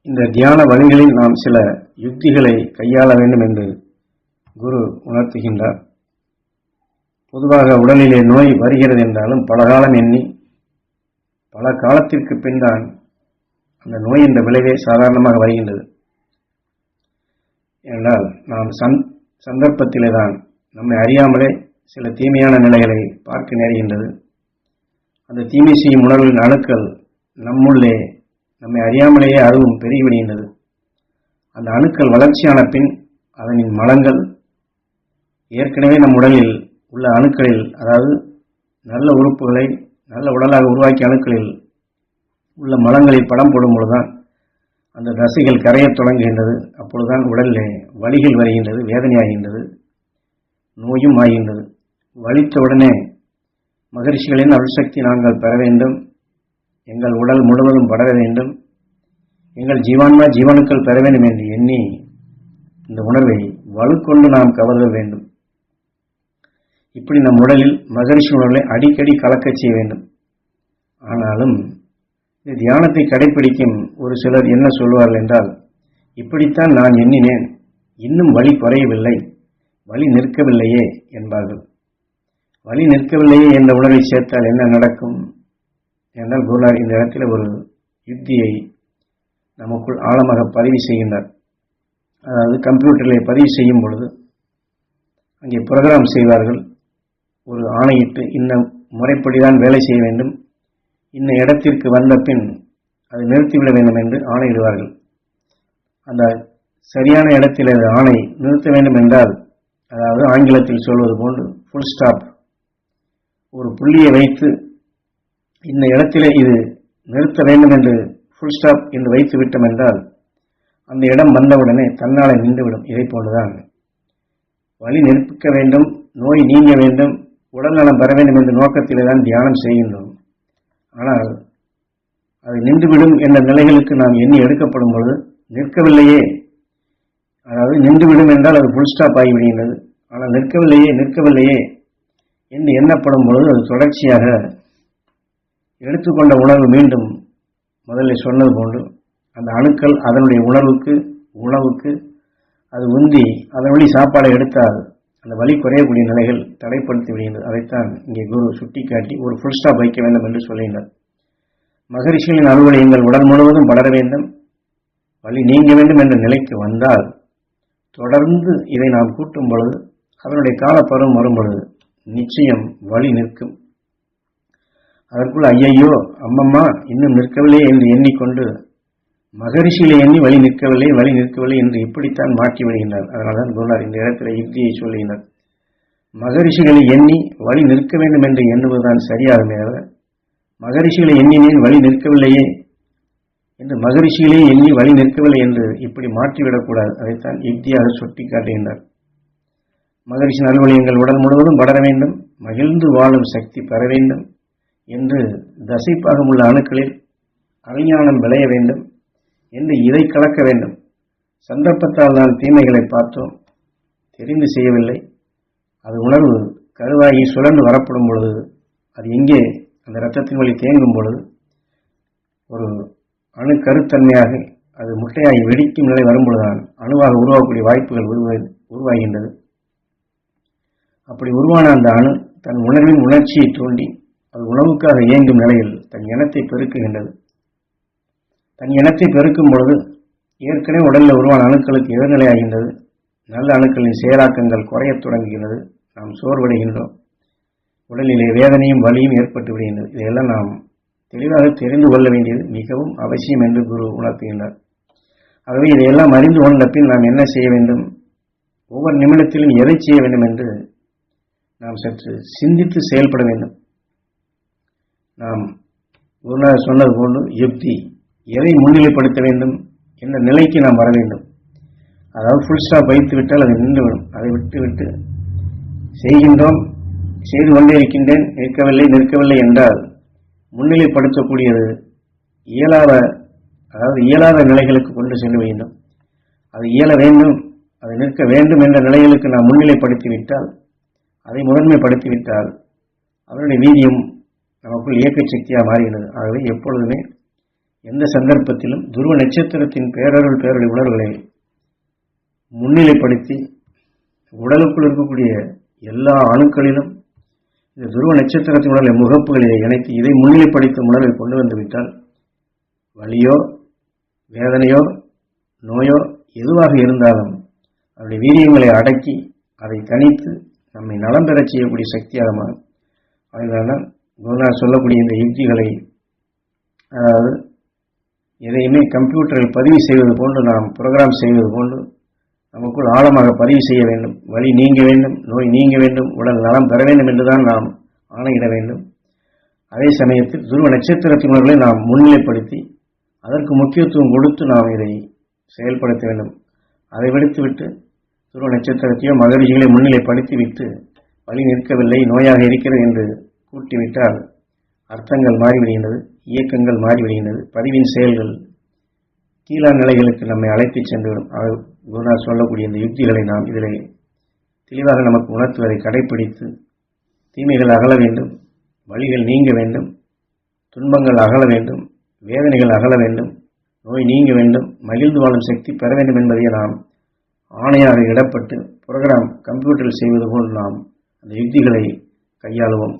இந்த தியான வழிகளில் நாம் சில யுக்திகளை கையாள வேண்டும் என்று குரு உணர்த்துகின்றார். பொதுவாக உடலிலே நோய் வருகிறது என்றாலும் பல காலம் எண்ணி பல காலத்திற்கு பின் தான் அந்த நோய் என்ற விளைவே சாதாரணமாக வருகின்றது. என்றால் நாம் சந்தர்ப்பத்திலே தான் நம்மை அறியாமலே சில தீமையான நிலைகளை பார்க்க நேருகின்றது. அந்த தீமை செய்யும் உணர்வின் அணுக்கள் நம்முள்ளே நம்மை அறியாமலேயே அதுவும் பெருகிவிடுகின்றது. அந்த அணுக்கள் வளர்ச்சியான பின் அதனின் மலங்கள் ஏற்கனவே நம் உடலில் உள்ள அணுக்களில், அதாவது நல்ல உறுப்புகளை நல்ல உடலாக உருவாக்கிய அணுக்களில் உள்ள மலங்களில் படம் போடும் பொழுதுதான் அந்த தசைகள் கரையத் தொடங்குகின்றது. அப்பொழுதுதான் உடலிலே வலிகள் வருகின்றது, வேதனையாகின்றது, நோயும் ஆகின்றது. வலித்தவுடனே மகரிஷிகளின் அருள்சக்தி நாங்கள் பெற வேண்டும், எங்கள் உடல் முழுவதும் படர வேண்டும், எங்கள் ஜீவான்மா ஜீவனுக்கள் பெற வேண்டும் என்று எண்ணி இந்த உணர்வை வலுக்கொண்டு நாம் கவர்தல் வேண்டும். இப்படி நம் உடலில் மகரிஷி உணர்வை அடிக்கடி கலக்கச் செய்ய வேண்டும். ஆனாலும் இந்த தியானத்தை கடைபிடிக்கும் ஒரு சிலர் என்ன சொல்வார்கள் என்றால், இப்படித்தான் நான் எண்ணினேன், இன்னும் வலி குறையவில்லை, வலி நிற்கவில்லையே என்பார்கள். வலி நிற்கவில்லையே என்ற உணர்வை சேர்த்தால் என்ன நடக்கும் என்றால், குருநாதர் இந்த இடத்தில் ஒரு யுக்தியை நமக்குள் ஆழமாக பதிவு செய்கின்றார். அதாவது கம்ப்யூட்டரில் பதிவு செய்யும் பொழுது அங்கே புரோகிராம் செய்வார்கள். ஒரு ஆணையிட்டு இன்ன முறைப்படிதான் வேலை செய்ய வேண்டும், இன்ன இடத்திற்கு வந்த பின் அதை நிறுத்திவிட வேண்டும் என்று ஆணையிடுவார்கள். அந்த சரியான இடத்தில் ஆணை நிறுத்த வேண்டும் என்றால், அதாவது ஆங்கிலத்தில் சொல்வது போன்று ஃபுல் ஸ்டாப், ஒரு புள்ளியை வைத்து இந்த இடத்திலே இது நிறுத்த வேண்டும் என்று ஃபுல் ஸ்டாப் என்று வைத்து விட்டோம் என்றால் அந்த இடம் வந்தவுடனே தன்னாலே நின்றுவிடும். இதை போன்றுதான் வலி நிற்க வேண்டும், நோய் நீங்க வேண்டும், உடல் நலம் பெற வேண்டும் என்ற நோக்கத்திலே தான் தியானம் செய்கின்றோம். ஆனால் அது நின்றுவிடும் என்ற நிலைகளுக்கு நாம் எண்ணி எடுக்கப்படும் பொழுது நிற்கவில்லையே, அதாவது நின்றுவிடும் என்றால் அது ஃபுல் ஸ்டாப் ஆகிவிடுகின்றது. ஆனால் நிற்கவில்லையே என்று எண்ணப்படும் பொழுது அது தொடர்ச்சியாக எடுத்துக்கொண்ட உணர்வு மீண்டும் முதலில் சொன்னது போன்று அந்த அணுக்கள் அதனுடைய உணவுக்கு அது உந்தி அதன் வழி சாப்பாடை எடுத்தால் அந்த வலி குறையக்கூடிய நிலைகள் தடைப்படுத்தி விடுகின்றது. அதைத்தான் இங்கே குரு சுட்டிக்காட்டி ஒரு ஃபுல் ஸ்டாப் வைக்க வேண்டும் என்று சொல்லுகின்றார். மகரிஷிகளின் அறுவடை எங்கள் உடல் முழுவதும் படர வேண்டும், வலி நீங்க வேண்டும் என்ற நிலைக்கு வந்தால் தொடர்ந்து இதை நாம் கூட்டும் பொழுது அதனுடைய காலப்பருவம் வரும் பொழுது நிச்சயம் வலி நிற்கும். அதற்குள் ஐயையோ அம்மம்மா இன்னும் நிற்கவில்லை என்று எண்ணிக்கொண்டு மகரிஷியிலே எண்ணி வலி நிற்கவில்லை என்று இப்படித்தான் மாற்றி விடுகின்றார். அதனால்தான் குருநாதர் இந்த இடத்துல யுக்தியை சொல்லுகின்றார். மகரிஷிகளை எண்ணி வலி நிற்க வேண்டும் என்று எண்ணுவதுதான் சரியாகுமே. மகரிஷிகளை எண்ணினேன் வலி நிற்கவில்லையே என்று மகரிஷிகளே எண்ணி வலி நிற்கவில்லை என்று இப்படி மாற்றிவிடக்கூடாது. அதைத்தான் யுக்தியாக சுட்டி காட்டுகின்றார். மகரிஷி நல்வழி எங்கள் உடல் முழுவதும் படர வேண்டும், மகிழ்ந்து வாழும் சக்தி பெற வேண்டும் என்று தசைப்பாகம் உள்ள அணுக்களில் அறிஞானம் விளைய வேண்டும் என்று இதை கலக்க வேண்டும். சந்தர்ப்பத்தால் நான் தீமைகளை பார்த்தோம், தெரிந்து செய்யவில்லை. அது உணர்வு கருவாகி சுழன்று வரப்படும் பொழுது அது எங்கே அந்த இரத்தத்தின் வழி தேங்கும் பொழுது ஒரு அணு கருத்தன்மையாக அது முட்டையாகி வெடிக்கும் நிலை வரும்பொழுதுதான் அணுவாக உருவாக்கக்கூடிய வாய்ப்புகள் உருவாகின்றது. அப்படி உருவான அந்த அணு தன் உணர்வின் உணர்ச்சியை தூண்டி அது உணவுக்காக இயங்கும் நிலையில் தன் இனத்தை பெருக்குகின்றது. தன் இனத்தை பெருக்கும் பொழுது ஏற்கனவே உடலில் உருவான அணுக்களுக்கு எதிர்நிலையாகின்றது. நல்ல அணுக்களின் செயலாக்கங்கள் குறையத் தொடங்குகின்றது. நாம் சோர்வடைகின்றோம், உடலிலே வேதனையும் வலியும் ஏற்பட்டு விடுகின்றது. இதையெல்லாம் நாம் தெளிவாக தெரிந்து கொள்ள வேண்டியது மிகவும் அவசியம் என்று குரு உணர்த்துகின்றார். ஆகவே இதையெல்லாம் அறிந்து கொண்ட பின் நாம் என்ன செய்ய வேண்டும், ஒவ்வொரு நிமிடத்திலும் எதை செய்ய வேண்டும் என்று நாம் சற்று சிந்தித்து செயல்பட வேண்டும். நாம் குருநாதர் சொன்னது போன்று யுக்தி, எதை முன்னிலைப்படுத்த வேண்டும் என்ற நிலைக்கு நாம் வர வேண்டும். அதாவது ஃபுல் ஸ்டாப் வைத்து விட்டால் அது நின்றுவிடும். அதை விட்டு செய்கின்றோம், செய்து கொண்டே இருக்கின்றேன், நிற்கவில்லை என்றால் முன்னிலைப்படுத்தக்கூடியது இயலாத நிலைகளுக்கு கொண்டு செல்ல வேண்டும். அது இயல வேண்டும், அது நிற்க வேண்டும் என்ற நிலைகளுக்கு நாம் முன்னிலைப்படுத்திவிட்டால், அதை எந்த சந்தர்ப்பத்திலும் துருவ நட்சத்திரத்தின் பேரருள் பேரொளி உணர்வுகளை முன்னிலைப்படுத்தி உடலுக்குள் இருக்கக்கூடிய எல்லா அணுக்களிலும் இந்த துருவ நட்சத்திரத்தின் உணர்வை முகப்புகளை இணைத்து இதை முன்னிலைப்படுத்தும் உணர்வை கொண்டு வந்துவிட்டால் வலியோ வேதனையோ நோயோ எதுவாக இருந்தாலும் அதனுடைய வீரியங்களை அடக்கி அதை தணித்து நம்மை நலம் பெறச் செய்யக்கூடிய சக்தியாக மாறும். அதனால்தான் குருநாதர் சொல்லக்கூடிய இந்த யுக்திகளை, அதாவது எதையுமே கம்ப்யூட்டரில் பதிவு செய்வது போன்று, நாம் புரோகிராம் செய்வது போன்று நமக்குள் ஆழமாக பதிவு செய்ய வேண்டும். வலி நீங்க வேண்டும், நோய் நீங்க வேண்டும், உடல் நலம் பெற வேண்டும் என்றுதான் நாம் ஆணையிட வேண்டும். அதே சமயத்தில் துருவ நட்சத்திரத்தினர்களை நாம் முன்னிலைப்படுத்தி அதற்கு முக்கியத்துவம் கொடுத்து நாம் இதை செயல்படுத்த வேண்டும். அதை விடுத்துவிட்டு துருவ நட்சத்திரத்தையோ மகரிஷிகளை முன்னிலைப்படுத்திவிட்டு வலி நிற்கவில்லை, நோயாக இருக்கிறது என்று கூட்டிவிட்டால் அர்த்தங்கள் மாறிவிடுகின்றது, இயக்கங்கள் மாறிவிடுகின்றது, பதிவின் செயல்கள் கீழா நிலைகளுக்கு நம்மை அழைத்துச் சென்றுவிடும். குருநாதர் சொல்லக்கூடிய இந்த யுக்திகளை நாம் இதிலே தெளிவாக நமக்கு உணர்த்துவதை கடைபிடித்து தீமைகள் அகல வேண்டும், வலிகள் நீங்க வேண்டும், துன்பங்கள் அகல வேண்டும், வேதனைகள் அகல வேண்டும், நோய் நீங்க வேண்டும், மகிழ்ந்து வாழும் சக்தி பெற வேண்டும் என்பதை நாம் ஆணையாக இடப்பட்டு புரோகிராம் கம்ப்யூட்டரில் செய்வது போல் நாம் அந்த யுக்திகளை கையாளுவோம்.